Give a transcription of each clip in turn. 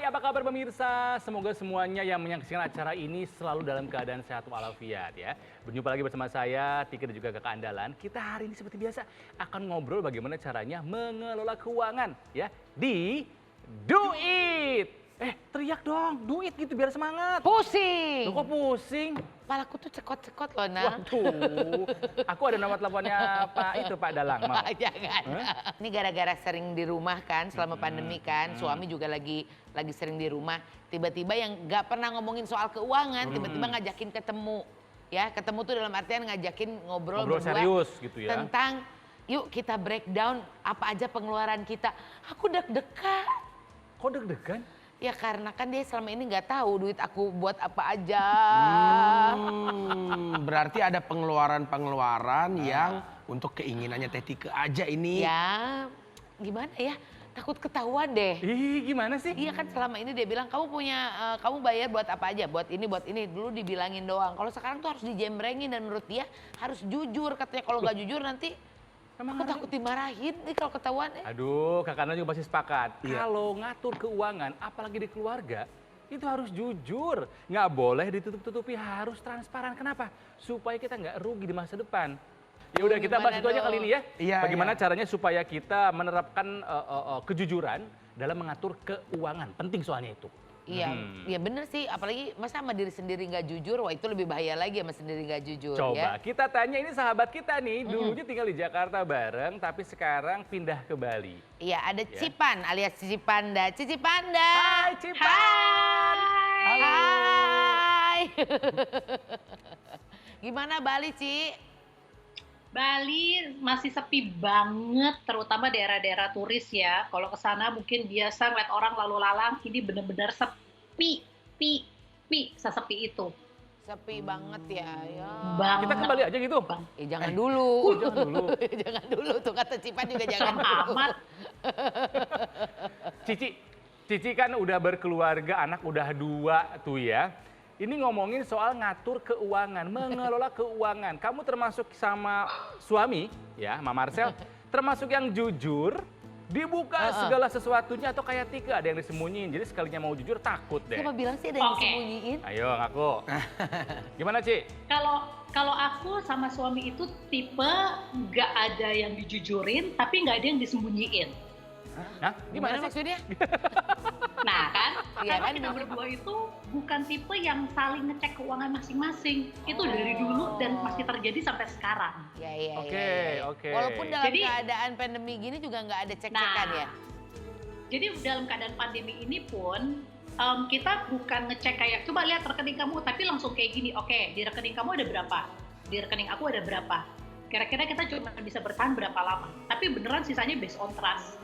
apa kabar pemirsa? Semoga semuanya yang menyaksikan acara ini selalu dalam keadaan sehat walafiat ya. Berjumpa lagi bersama saya, Tika dan juga kakak andalan. Kita hari ini seperti biasa akan ngobrol bagaimana caranya mengelola keuangan ya di Do It. Teriak dong, do it gitu biar semangat. Pusing. Loh, kok pusing? Kepalaku tuh cekot-cekot loh, Nang. Waduh, aku ada nomor teleponnya Pak Dalang. Mau? Jangan. Ini gara-gara sering di rumah kan, selama pandemi kan. Suami juga lagi sering di rumah. Tiba-tiba yang nggak pernah ngomongin soal keuangan, tiba-tiba ngajakin ketemu. Ya, ketemu tuh dalam artian ngajakin ngobrol berdua serius gitu ya. tentang yuk kita breakdown apa aja pengeluaran kita. Aku deg-degan. Kok deg-degan? Ya karena kan dia selama ini nggak tahu duit aku buat apa aja. Berarti ada pengeluaran-pengeluaran yang untuk keinginannya Teh Tika aja ini. Ya gimana ya, takut ketahuan deh. Ih, gimana sih? Iya kan selama ini dia bilang kamu punya, kamu bayar buat apa aja, buat ini, dulu dibilangin doang. Kalau sekarang tuh harus dijembrengin dan menurut dia harus jujur. Katanya kalau nggak jujur nanti aku takut dimarahin nih kalau ketahuan. Aduh, kakak Nana juga pasti sepakat. Iya. Kalau ngatur keuangan, apalagi di keluarga, itu harus jujur. Nggak boleh ditutup-tutupi, harus transparan. Kenapa? Supaya kita nggak rugi di masa depan. Ya udah kita bahas itu aja kali ini ya. Iya, Bagaimana caranya supaya kita menerapkan kejujuran dalam mengatur keuangan. Penting soalnya itu. Iya, ya bener sih. Apalagi masa sama diri sendiri nggak jujur, wah itu lebih bahaya lagi sama sendiri nggak jujur. Coba Ya. kita tanya ini sahabat kita nih, dulunya tinggal di Jakarta bareng, tapi sekarang pindah ke Bali. Iya, ada Cipan alias Cici Panda. Cici Panda. Hai Cipan. Halo. Hai. Gimana Bali, Ci? Bali masih sepi banget, terutama daerah-daerah turis ya. Kalau ke sana mungkin biasa ngeliat orang lalu lalang, ini bener-bener sepi, sesepi itu. Sepi banget ya. Ya. Banget. Kita ke Bali aja gitu. Jangan dulu. Jangan dulu. Jangan dulu tuh kata Cipan juga jangan Serem dulu. amat. Cici kan udah berkeluarga, anak udah 2 tuh ya. Ini ngomongin soal ngatur keuangan, mengelola keuangan. Kamu termasuk sama suami, ya, Mama Marcel, termasuk yang jujur, dibuka segala sesuatunya atau kayak Tika, ada yang disembunyiin. Jadi sekalinya mau jujur takut deh. Siapa bilang sih ada yang Oke. disembunyiin? Ayo ngaku. Gimana Ci? Kalau aku sama suami itu tipe nggak ada yang dijujurin, tapi nggak ada yang disembunyiin. Nah, gimana sih? maksudnya? Nah kan, Iya karena kan, kita bener. berdua itu bukan tipe yang saling ngecek keuangan masing-masing. Itu dari dulu dan masih terjadi sampai sekarang. Ya. Oke. Walaupun dalam Jadi- keadaan pandemi gini juga nggak ada cek-cekan ya? Jadi dalam keadaan pandemi ini pun kita bukan ngecek kayak coba lihat rekening kamu, tapi langsung kayak gini. Oke, di rekening kamu ada berapa? Di rekening aku ada berapa? Kira-kira kita cuma bisa bertahan berapa lama? Tapi beneran sisanya based on trust.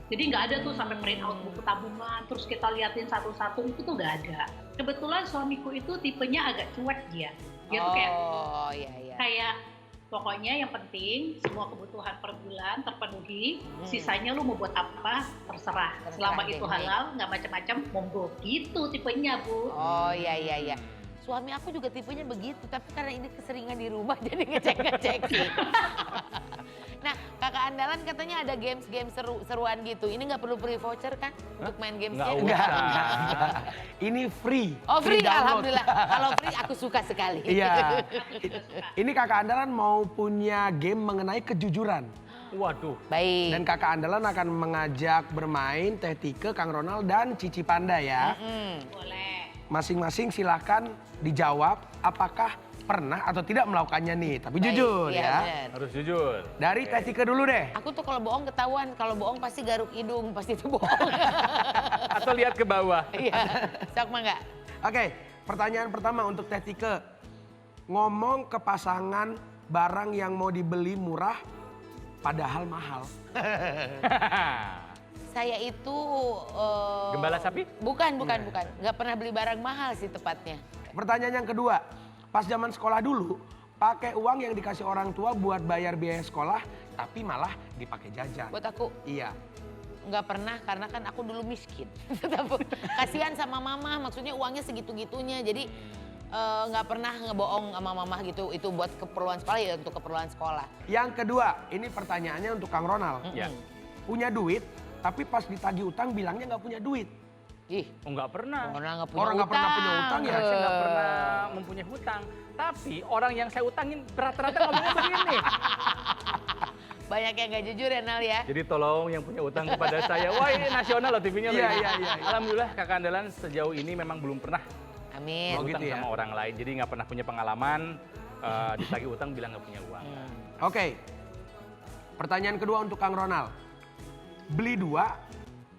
Jadi nggak ada tuh sampai print out buku tabungan, terus kita liatin satu-satu, itu tuh nggak ada. Kebetulan suamiku itu tipenya agak cuek dia. Dia tuh kayak Oh iya. kayak pokoknya yang penting semua kebutuhan per bulan terpenuhi, sisanya lu mau buat apa terserah. Selama deh, itu baik. halal, nggak macam-macam, monggo. Gitu tipenya, Bu. Oh iya. Suami aku juga tipenya begitu, tapi karena ini keseringan di rumah jadi ngecek-ngecekin. Nah, kakak andalan katanya ada games-games seruan gitu. Ini nggak perlu free voucher kan untuk main gamesnya? Nggak usah. Enggak. Ini free. Oh free, download. alhamdulillah. Kalau free aku suka sekali. Iya. Ini kakak andalan mau punya game mengenai kejujuran. Waduh. Baik. Dan kakak andalan akan mengajak bermain Teh Tika, Kang Ronald, dan Cici Panda ya. Boleh. Masing-masing silakan dijawab apakah pernah atau tidak melakukannya nih. Tapi Baik, jujur iya, ya. bener. Harus jujur. Dari Teh Tika dulu deh. Aku tuh kalau bohong ketahuan, kalau bohong pasti garuk hidung, pasti itu bohong. Atau lihat ke bawah. Iya, sok mah nggak? Oke, pertanyaan pertama untuk Teh Tika. Ngomong ke pasangan barang yang mau dibeli murah padahal mahal. Saya itu... Gembala sapi? Bukan. Nggak pernah beli barang mahal sih tepatnya. Pertanyaan yang kedua, pas zaman sekolah dulu, pakai uang yang dikasih orang tua buat bayar biaya sekolah, tapi malah dipakai jajan. Buat aku, Iya. nggak pernah karena kan aku dulu miskin. Kasihan sama mama, maksudnya uangnya segitu-gitunya. Jadi nggak pernah ngebohong sama mama gitu. Itu buat keperluan sekolah ya untuk keperluan sekolah. Yang kedua, ini pertanyaannya untuk Kang Ronald. Ya. Punya duit, tapi pas ditagih utang bilangnya nggak punya duit. Ih, Oh, nggak pernah. orang nggak punya Orang nggak pernah punya utang ya? Saya nggak pernah mempunyai hutang. Tapi orang yang saya utangin rata-rata ngomongnya begini. Banyak yang nggak jujur ya Nal ya. Jadi tolong yang punya utang kepada saya. Wah, ini nasional loh TV-nya loh. Iya, ini. iya, iya. Alhamdulillah Kakak Andalan sejauh ini memang belum pernah Amin. Oh, utang gitu ya? sama orang lain. Jadi nggak pernah punya pengalaman ditagih utang bilang nggak punya uang. Oke. Pertanyaan kedua untuk Kang Ronald. Beli 2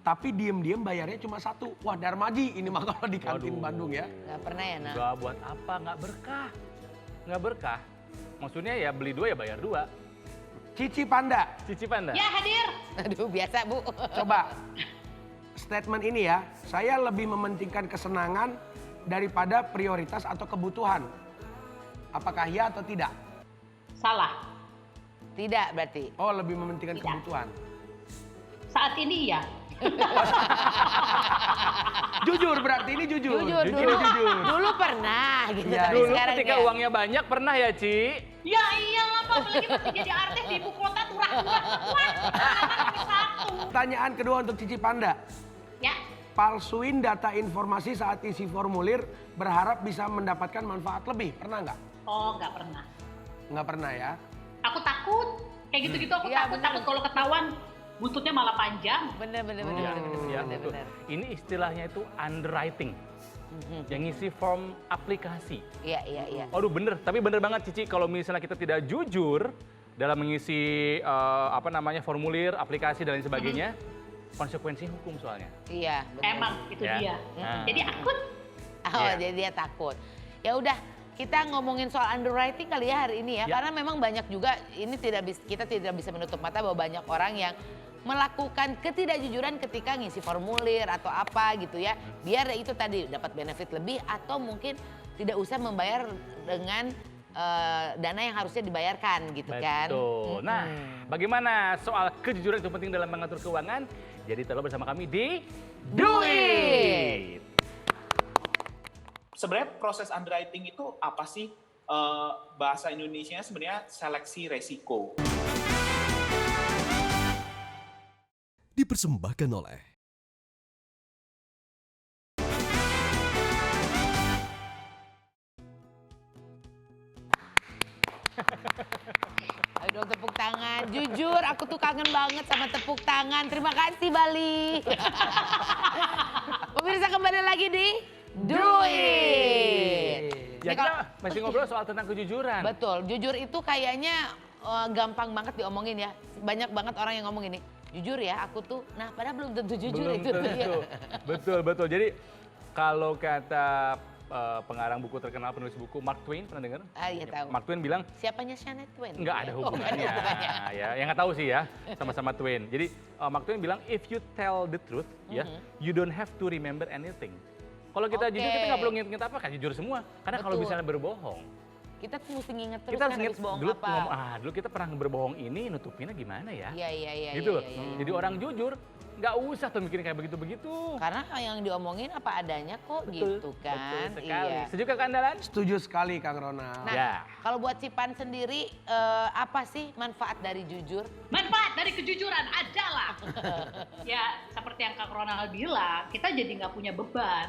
tapi diem-diem bayarnya cuma 1. Wah, Darmaji ini mah kalau di kantin Waduh. Bandung ya. Nggak pernah ya Nal. Nggak buat apa, nggak berkah. Nggak berkah. Maksudnya ya beli 2 ya bayar 2. Cici Panda, Cicipan dah. Ya hadir. Aduh biasa Bu. coba statement ini ya. Saya lebih mementingkan kesenangan daripada prioritas atau kebutuhan. Apakah ya atau tidak? Salah. Tidak berarti. Oh, lebih mementingkan Tidak. kebutuhan. Saat ini ya. Jujur berarti ini jujur. Jujur Ini dulu. jujur. Dulu pernah gitu Iya, tapi Dulu sekarang ketika enggak. uangnya banyak pernah ya, Ci? Ya iyalah Pak, apalagi masih jadi artis di ibu kota turah-turah. Wah, satu. Pertanyaan kedua untuk Cici Panda. Ya, Palsuin data informasi saat isi formulir berharap bisa mendapatkan manfaat lebih. Pernah nggak? oh nggak pernah. Nggak pernah ya. Aku takut. Kayak gitu-gitu aku Iya, takut. bener. Takut kalau ketahuan buntutnya malah panjang. Bener. Ya, betul. Ini istilahnya itu underwriting. Yang ngisi form aplikasi. Iya. Aduh bener, tapi bener banget Cici kalau misalnya kita tidak jujur dalam mengisi formulir, aplikasi dan lain sebagainya, konsekuensinya hukum soalnya. Iya, bener. Emang itu Ya. dia. Nah. Jadi akut. Oh, Iya. jadi dia takut. Ya udah, kita ngomongin soal underwriting kali ya hari ini ya. Ya. Karena memang banyak juga ini kita tidak bisa menutup mata bahwa banyak orang yang melakukan ketidakjujuran ketika ngisi formulir atau apa gitu ya. Biar itu tadi dapat benefit lebih atau mungkin tidak usah membayar dengan dana yang harusnya dibayarkan gitu kan. Betul. Nah, bagaimana soal kejujuran itu penting dalam mengatur keuangan? Jadi tetap bersama kami di Do It! Sebenarnya proses underwriting itu apa sih? Bahasa Indonesianya sebenarnya seleksi resiko. Dipersembahkan oleh Ayo dong tepuk tangan. Jujur aku tuh kangen banget sama tepuk tangan. Terima kasih Bali. Pemirsa kembali lagi di Do It. Ya Ini kalau- kita masih ngobrol soal tentang kejujuran. Betul, jujur itu kayaknya gampang banget diomongin ya. Banyak banget orang yang ngomong ini. Jujur ya, aku tuh, nah padahal belum tentu jujur Belum itu tentu. dia. Betul. Jadi kalau kata pengarang buku terkenal, penulis buku Mark Twain, pernah dengar? Ah iya tahu. Mark Twain bilang Siapanya Shania Twain? nggak ada Oh, nggak ada hubungannya. hubungannya. Ya, yang nggak tahu sih ya, sama-sama Twain. Jadi Mark Twain bilang, if you tell the truth, ya, you don't have to remember anything. Kalau kita jujur, kita nggak perlu nginget-nginget apa, kan jujur semua. Karena kalau Betul. misalnya berbohong, Kita tuh mesti nginget terus kita harus kan inget habis bohong dulu, apa. dulu kita pernah berbohong ini, nutupinnya gimana ya? Iya. Gitu loh. iya. Jadi orang jujur, nggak usah tuh mikirin kayak begitu-begitu. Karena yang diomongin apa adanya kok gitu kan. Betul sekali. Iya. Setuju Kak Andalan? Setuju sekali Kang Ronald. Nah, Ya. kalau buat Cipan sendiri apa sih manfaat dari jujur? Manfaat dari kejujuran adalah ya seperti yang Kak Ronald bilang, kita jadi nggak punya beban.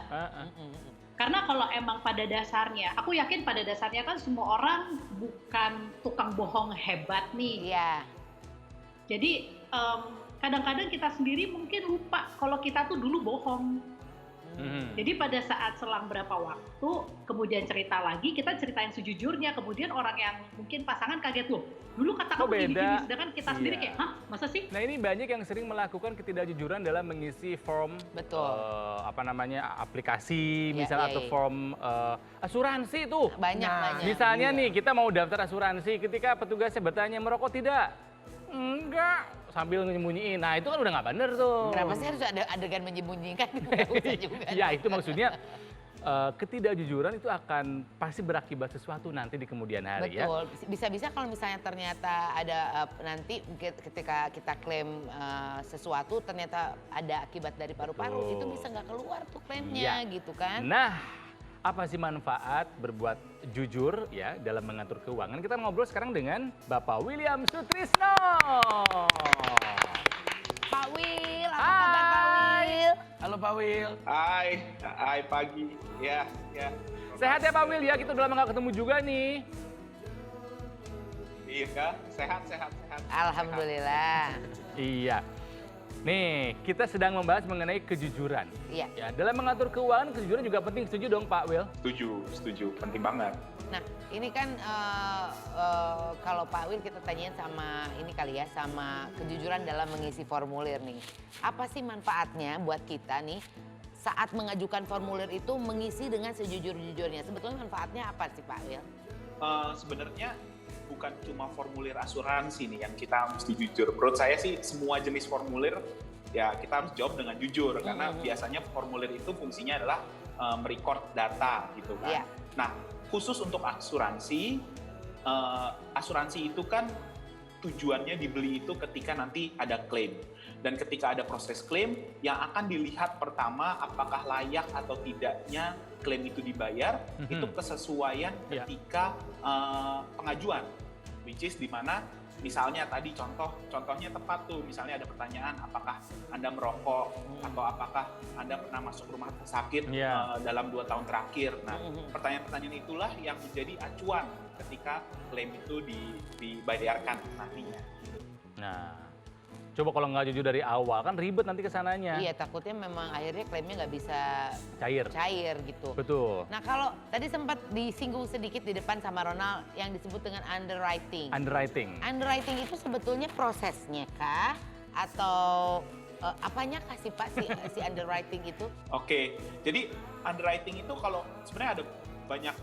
Karena kalau emang pada dasarnya, aku yakin pada dasarnya kan semua orang bukan tukang bohong hebat nih. Iya. Jadi kadang-kadang kita sendiri mungkin lupa kalau kita tuh dulu bohong. Jadi pada saat selang berapa waktu, kemudian cerita lagi, kita ceritain sejujurnya, kemudian orang yang mungkin pasangan kaget loh, dulu kata Kok kamu beda? gini-gini, sedangkan kita sendiri Iya. kayak, hah masa sih? Nah ini banyak yang sering melakukan ketidakjujuran dalam mengisi form Betul. aplikasi Iya, misalnya iya, atau iya. form asuransi tuh. Banyak. Misalnya Iya. nih kita mau daftar asuransi, ketika petugasnya bertanya merokok tidak? Enggak, sambil nyembunyiin. Nah itu kan udah nggak bener tuh. Kenapa sih harus ada adegan menyembunyikan? Nggak usah juga. Ya itu maksudnya ketidakjujuran itu akan pasti berakibat sesuatu nanti di kemudian hari ya. Betul. Bisa-bisa kalau misalnya ternyata ada nanti ketika kita klaim sesuatu ternyata ada akibat dari paru-paru, Betul. itu bisa nggak keluar tuh klaimnya Iya. gitu kan. Nah, apa sih manfaat berbuat jujur ya dalam mengatur keuangan? Kita ngobrol sekarang dengan Bapak William Sutrisno. Pak Wil, apa kabar Pak Wil? Will. Halo Pak Will. Hai pagi. Ya. Sehat ya Pak Will ya, kita udah lama nggak ketemu juga nih. Iya, sehat. Alhamdulillah. Iya. Nih, kita sedang membahas mengenai kejujuran. Iya. Ya, dalam mengatur keuangan, kejujuran juga penting. Setuju dong Pak Will? Setuju. Penting banget. Nah, ini kan kalau Pak Will kita tanyain sama ini kali ya, sama kejujuran dalam mengisi formulir nih. Apa sih manfaatnya buat kita nih saat mengajukan formulir itu mengisi dengan sejujur-jujurnya? Sebetulnya manfaatnya apa sih Pak Will? Sebenarnya bukan cuma formulir asuransi nih yang kita mesti jujur. Menurut saya sih semua jenis formulir ya kita harus jawab dengan jujur karena biasanya formulir itu fungsinya adalah merecord data gitu kan. Iya. Nah, khusus untuk asuransi, asuransi itu kan tujuannya dibeli itu ketika nanti ada klaim. Dan ketika ada proses klaim, yang akan dilihat pertama apakah layak atau tidaknya klaim itu dibayar, itu kesesuaian ketika pengajuan. Which is di mana misalnya tadi contohnya tepat tuh, misalnya ada pertanyaan apakah Anda merokok atau apakah Anda pernah masuk rumah sakit dalam 2 tahun terakhir. Nah, pertanyaan-pertanyaan itulah yang menjadi acuan ketika klaim itu dibayarkan nantinya. Nah, coba kalau nggak jujur dari awal kan ribet nanti kesananya. Iya, takutnya memang akhirnya klaimnya nggak bisa Cair gitu. Betul. Nah, kalau tadi sempat disinggung sedikit di depan sama Ronald yang disebut dengan underwriting. Underwriting itu sebetulnya prosesnya kah? Atau apanya kah sih Pak si underwriting itu? Oke, jadi underwriting itu kalau sebenarnya ada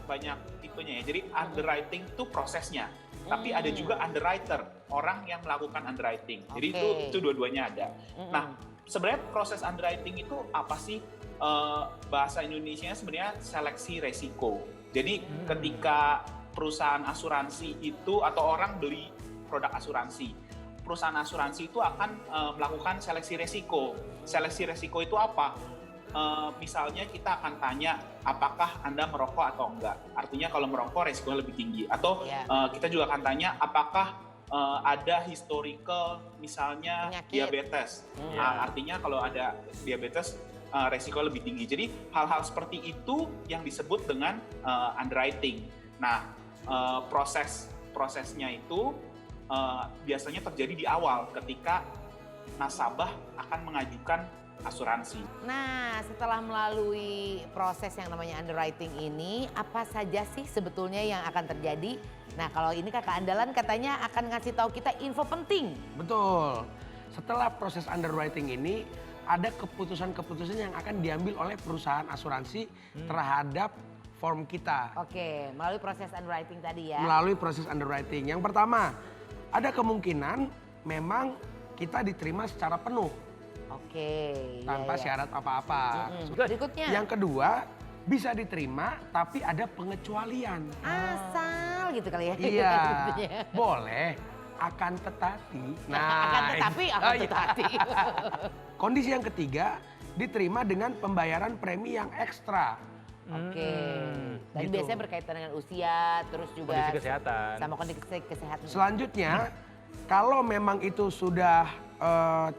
banyak tipenya ya. Jadi underwriting itu prosesnya, tapi ada juga underwriter, orang yang melakukan underwriting. Jadi itu dua-duanya ada. Nah, sebenarnya proses underwriting itu apa sih? Bahasa Indonesianya sebenarnya seleksi resiko. Jadi ketika perusahaan asuransi itu atau orang beli produk asuransi, perusahaan asuransi itu akan melakukan seleksi resiko. Seleksi resiko itu apa? Misalnya kita akan tanya apakah Anda merokok atau enggak. Artinya kalau merokok resikonya lebih tinggi. Atau kita juga akan tanya apakah ada historical misalnya penyakit. Diabetes. Artinya kalau ada diabetes resiko lebih tinggi. Jadi hal-hal seperti itu yang disebut dengan underwriting. Nah, prosesnya itu biasanya terjadi di awal ketika nasabah akan mengajukan asuransi. Nah, setelah melalui proses yang namanya underwriting ini, apa saja sih sebetulnya yang akan terjadi? Nah, kalau ini Kakak Andalan katanya akan ngasih tahu kita info penting. Betul. Setelah proses underwriting ini, ada keputusan-keputusan yang akan diambil oleh perusahaan asuransi terhadap form kita. Oke, melalui proses underwriting tadi ya. Melalui proses underwriting. Yang pertama, ada kemungkinan memang kita diterima secara penuh. Oke. Tanpa syarat apa-apa. Berikutnya. Yang kedua, bisa diterima tapi ada pengecualian. Asal gitu kali ya. Iya, boleh. Akan tetapi. Akan tetapi. Kondisi yang ketiga, diterima dengan pembayaran premi yang ekstra. Oke. Dan Gitu. biasanya berkaitan dengan usia, terus juga Kondisi kesehatan. sama kondisi kesehatan. Selanjutnya, kalau memang itu sudah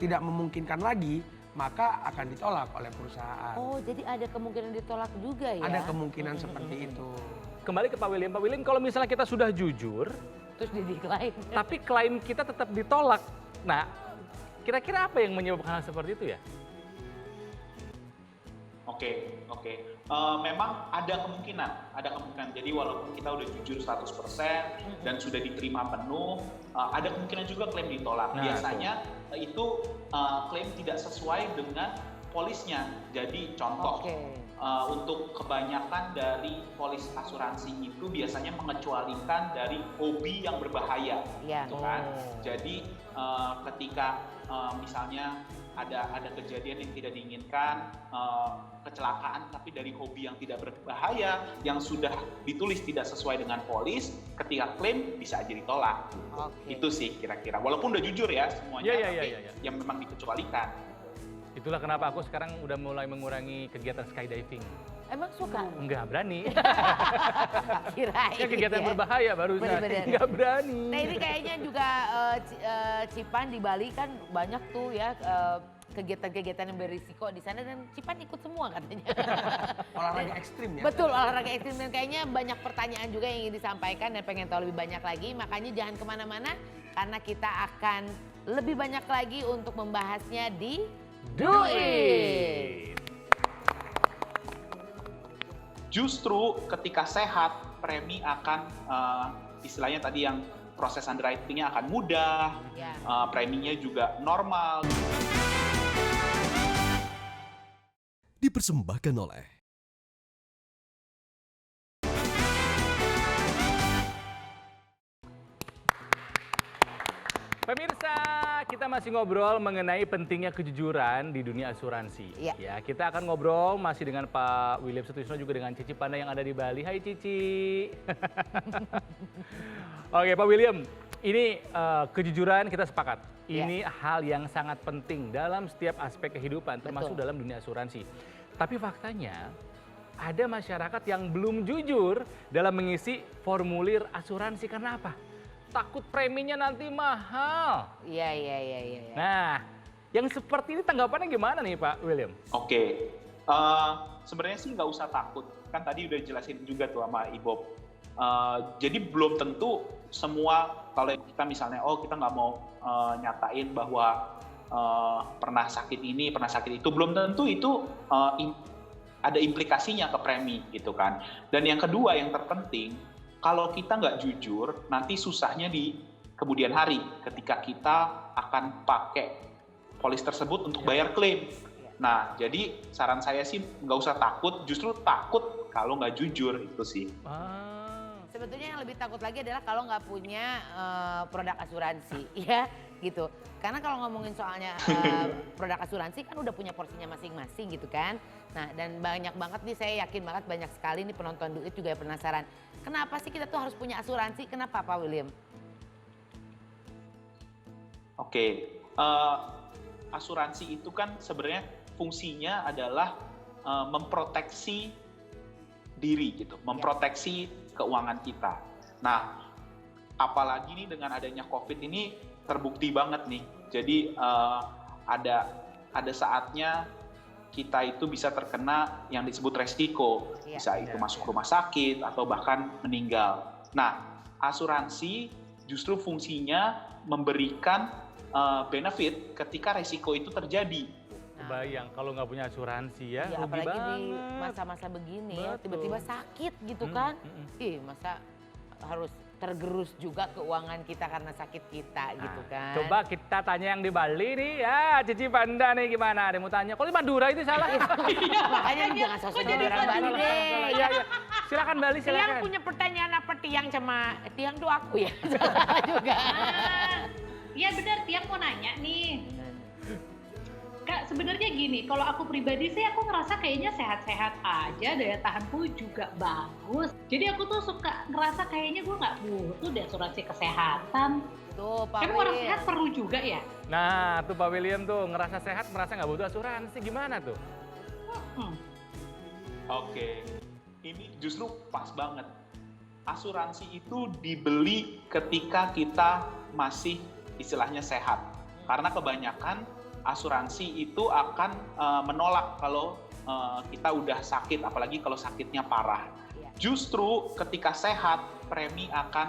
tidak memungkinkan lagi, maka akan ditolak oleh perusahaan. Oh, jadi ada kemungkinan ditolak juga ya? Ada kemungkinan seperti itu. Kembali ke Pak William. Pak William, kalau misalnya kita sudah jujur, Terus di-decline. tapi klaim kita tetap ditolak. Nah, kira-kira apa yang menyebabkan hal seperti itu ya? Oke. Memang ada kemungkinan. Jadi walaupun kita udah jujur 100% dan sudah diterima penuh, ada kemungkinan juga klaim ditolak. Nah, Biasanya itu klaim tidak sesuai dengan polisnya. Jadi contoh, untuk kebanyakan dari polis asuransi itu biasanya mengecualikan dari hobi yang berbahaya, gitu kan. Jadi ketika misalnya ada kejadian yang tidak diinginkan, kecelakaan tapi dari hobi yang tidak berbahaya, yang sudah ditulis tidak sesuai dengan polis, ketika klaim bisa aja ditolak. Itu sih kira-kira. Walaupun udah jujur ya semuanya, yang memang dikecualikan. Itulah kenapa aku sekarang udah mulai mengurangi kegiatan skydiving. Emang suka? Enggak berani. Kirain. Ya kegiatan berbahaya barusan. Bener-bener. Enggak berani. Nah ini kayaknya juga Cipan di Bali kan banyak tuh ya kegiatan-kegiatan yang berisiko di sana dan Cipan ikut semua katanya. Olahraga ekstrim ya. Betul, olahraga ekstrim dan kayaknya banyak pertanyaan juga yang ingin disampaikan dan pengen tahu lebih banyak lagi. Makanya jangan kemana-mana karena kita akan lebih banyak lagi untuk membahasnya di Do It. Justru ketika sehat, premi akan istilahnya tadi yang proses underwriting-nya akan mudah, Ya. Preminya juga normal. Dipersembahkan oleh Pemirsa, kita masih ngobrol mengenai pentingnya kejujuran di dunia asuransi. Iya. Ya, kita akan ngobrol masih dengan Pak William Sutrisno juga dengan Cici Panda yang ada di Bali. Hai Cici. Oke, Pak William, ini kejujuran kita sepakat. Ini hal yang sangat penting dalam setiap aspek kehidupan, termasuk dalam dunia asuransi. Tapi faktanya ada masyarakat yang belum jujur dalam mengisi formulir asuransi. Karena apa? Takut preminya nanti mahal. Iya. Nah, yang seperti ini tanggapannya gimana nih Pak William? Oke, sebenarnya sih nggak usah takut. Kan tadi udah jelasin juga tuh sama Ibob. Jadi belum tentu semua, kalau kita misalnya, kita nggak mau nyatain bahwa pernah sakit ini, pernah sakit itu, belum tentu itu ada implikasinya ke premi gitu kan. Dan yang kedua, yang terpenting, kalau kita nggak jujur, nanti susahnya di kemudian hari ketika kita akan pakai polis tersebut untuk bayar klaim. Nah, jadi saran saya sih nggak usah takut, justru takut kalau nggak jujur itu sih. Sebetulnya yang lebih takut lagi adalah kalau nggak punya produk asuransi, ya gitu. Karena kalau ngomongin soalnya produk asuransi kan udah punya porsinya masing-masing gitu kan. Nah dan banyak banget nih, saya yakin banget banyak sekali nih penonton Do It juga penasaran. Kenapa sih kita tuh harus punya asuransi? Kenapa Pak William? Oke, asuransi itu kan sebenarnya fungsinya adalah memproteksi diri gitu, memproteksi keuangan kita. Nah, apalagi nih dengan adanya COVID ini terbukti banget nih. Jadi ada saatnya kita itu bisa terkena yang disebut resiko, bisa itu masuk rumah sakit atau bahkan meninggal. Nah, asuransi justru fungsinya memberikan benefit ketika resiko itu terjadi. Kebayang kalau nggak punya asuransi ya, rugi apalagi banget. di masa-masa begini ya, tiba-tiba sakit gitu kan. Masa harus tergerus juga keuangan kita karena sakit kita gitu kan. Coba kita tanya yang di Bali nih, ya Cici Panda nih gimana? Ada yang mau tanya, kalau di Madura itu salah. Makanya jangan sosok jadi orang Bali deh. Iya. Silakan Bali, silakan. Tiang punya pertanyaan apa Tiang sama Tiang tuh aku ya? Salah juga. Iya benar, Tiang mau nanya nih. Kak, sebenarnya gini, kalau aku pribadi sih aku ngerasa kayaknya sehat-sehat aja, daya tahanku juga bagus. Jadi aku tuh suka ngerasa kayaknya gue nggak butuh deh asuransi kesehatan. Tuh Pak Kan orang William. sehat perlu juga ya? Nah, tuh Pak William tuh ngerasa sehat, merasa nggak butuh asuransi, gimana tuh? Oke, ini justru pas banget. Asuransi itu dibeli ketika kita masih istilahnya sehat. Karena kebanyakan asuransi itu akan menolak kalau kita udah sakit, apalagi kalau sakitnya parah. Justru ketika sehat, premi akan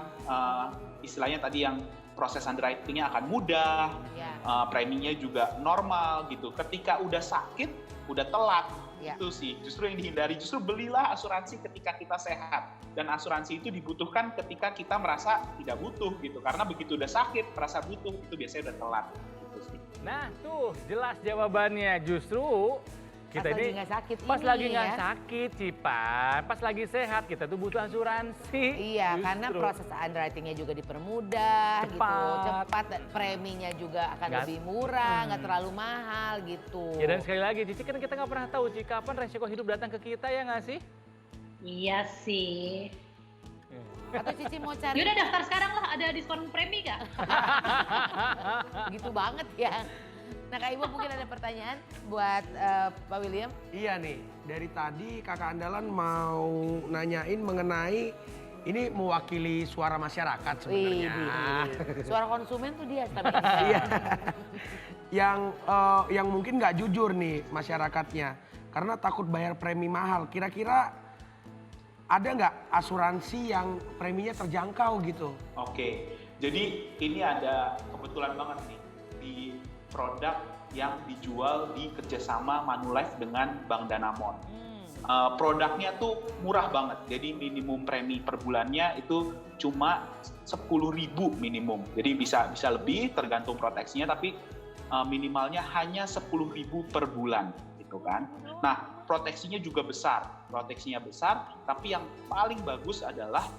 istilahnya tadi yang proses underwriting-nya akan mudah, preminya juga normal gitu. Ketika udah sakit, udah telat, itu sih justru yang dihindari. Justru belilah asuransi ketika kita sehat. Dan asuransi itu dibutuhkan ketika kita merasa tidak butuh gitu. Karena begitu udah sakit, merasa butuh, itu biasanya udah telat. Nah tuh jelas jawabannya, justru kita pas ini lagi nggak sakit pas ini lagi ya. nggak sakit Cipan, pas lagi sehat kita tuh butuh asuransi. Iya, Justru. karena proses underwriting-nya juga dipermudah gitu, cepat, dan preminya juga akan lebih murah, nggak terlalu mahal gitu. Ya dan sekali lagi Cici, kan kita nggak pernah tahu Cici kapan resiko hidup datang ke kita, ya nggak sih? Iya sih. Atau Cici mau cari Yaudah daftar sekarang lah, ada diskon premi gak? gitu banget ya. Nah Kak Ibu mungkin ada pertanyaan buat Pak William? Iya nih, dari tadi kakak andalan mau nanyain mengenai ini mewakili suara masyarakat sebenarnya. Suara konsumen tuh dia. Iya. yang mungkin nggak jujur nih masyarakatnya karena takut bayar premi mahal. Kira-kira ada nggak asuransi yang preminya terjangkau gitu? Oke, jadi ini ada kebetulan banget nih di produk yang dijual di kerjasama Manulife dengan Bank Danamon. Produknya tuh murah banget, jadi minimum premi per bulannya itu cuma 10.000 minimum. Jadi bisa lebih tergantung proteksinya, tapi minimalnya hanya 10.000 per bulan, gitu kan. Nah, proteksinya besar, tapi yang paling bagus adalah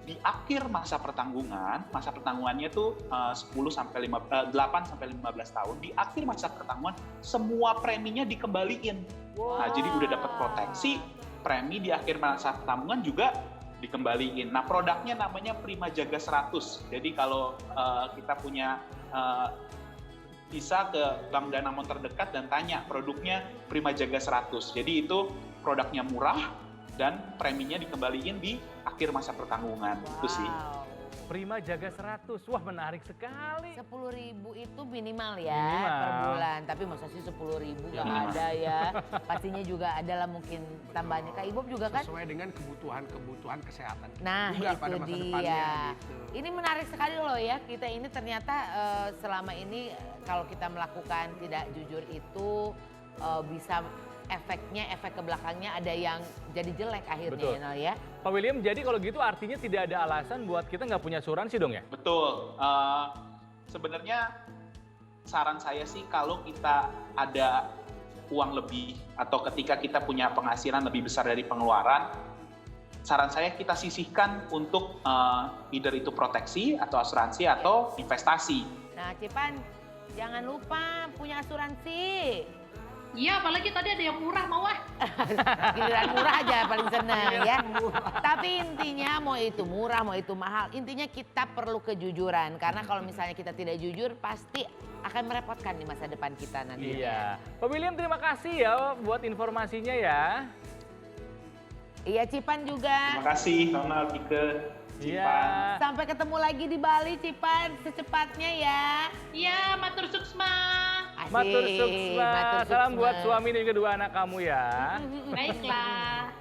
di akhir masa pertanggungannya tuh 8 sampai 15 tahun, di akhir masa pertanggungan semua preminya dikembaliin. Nah, jadi udah dapat proteksi, premi di akhir masa pertanggungan juga dikembaliin. Nah, produknya namanya Prima Jaga 100. Jadi kalau kita punya bisa ke Bank Danamon terdekat dan tanya produknya Prima Jaga 100. Jadi itu produknya murah dan preminya dikembaliin di akhir masa pertanggungan. Itu sih. Prima Jaga 100, wah menarik sekali. 10.000 itu minimal ya Minimal. per bulan, tapi masa sih 10.000 nggak ada ya. Pastinya juga ada lah mungkin tambahannya. Kak Ibob juga kan? Sesuai dengan kebutuhan kesehatan kita Nah juga itu pada masa dia. depannya gitu. Ini menarik sekali loh ya, kita ini ternyata selama ini kalau kita melakukan tidak jujur itu bisa efek ke belakangnya ada yang jadi jelek akhirnya. Betul. Ya, Nal, ya. Pak William, jadi kalau gitu artinya tidak ada alasan buat kita nggak punya asuransi dong ya? Betul. Sebenarnya saran saya sih kalau kita ada uang lebih atau ketika kita punya penghasilan lebih besar dari pengeluaran, saran saya kita sisihkan untuk either itu proteksi atau asuransi atau investasi. Nah Cipan, jangan lupa punya asuransi. Iya, apalagi tadi ada yang murah mau ah. Giliran murah aja paling seneng ya. Tapi intinya mau itu murah, mau itu mahal, intinya kita perlu kejujuran. Karena kalau misalnya kita tidak jujur pasti akan merepotkan di masa depan kita nanti. Iya. Pak William terima kasih ya buat informasinya ya. Iya Cipan juga. Terima kasih Nona, Kike, Cipan. Iya. Sampai ketemu lagi di Bali Cipan secepatnya ya. Iya, matur suksma. Asik. Matur suksma. Matur Salam suksma. buat suami dan kedua anak kamu ya. Baiklah.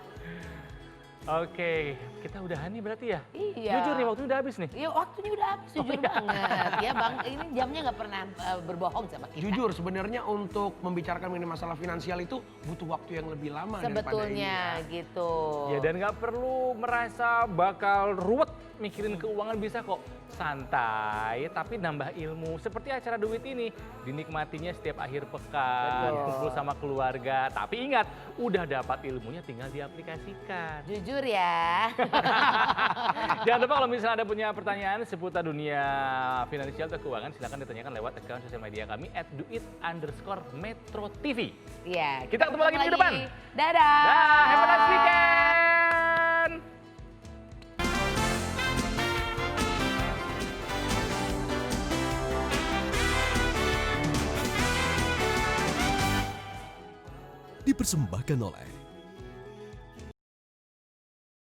Oke, kita udahan nih berarti ya? Iya. Jujur nih, waktunya udah habis nih. Iya waktunya udah habis, jujur banget. Ya Bang, ini jamnya nggak pernah berbohong sama kita. Jujur sebenarnya untuk membicarakan mengenai masalah finansial itu butuh waktu yang lebih lama daripada ini. Sebetulnya Ya. gitu. Ya dan nggak perlu merasa bakal ruwet mikirin keuangan, bisa kok santai tapi nambah ilmu. Seperti acara duit ini, dinikmatinya setiap akhir pekan, Betul. kumpul sama keluarga. Tapi ingat, udah dapat ilmunya tinggal diaplikasikan. Jujur ya. Jangan lupa kalau misalnya ada punya pertanyaan seputar dunia finansial atau keuangan, silakan ditanyakan lewat akun sosial media kami @duit_metro_tv. Iya. Kita ketemu lagi minggu depan. Dadah. Dah, have a nice weekend. Dipersembahkan oleh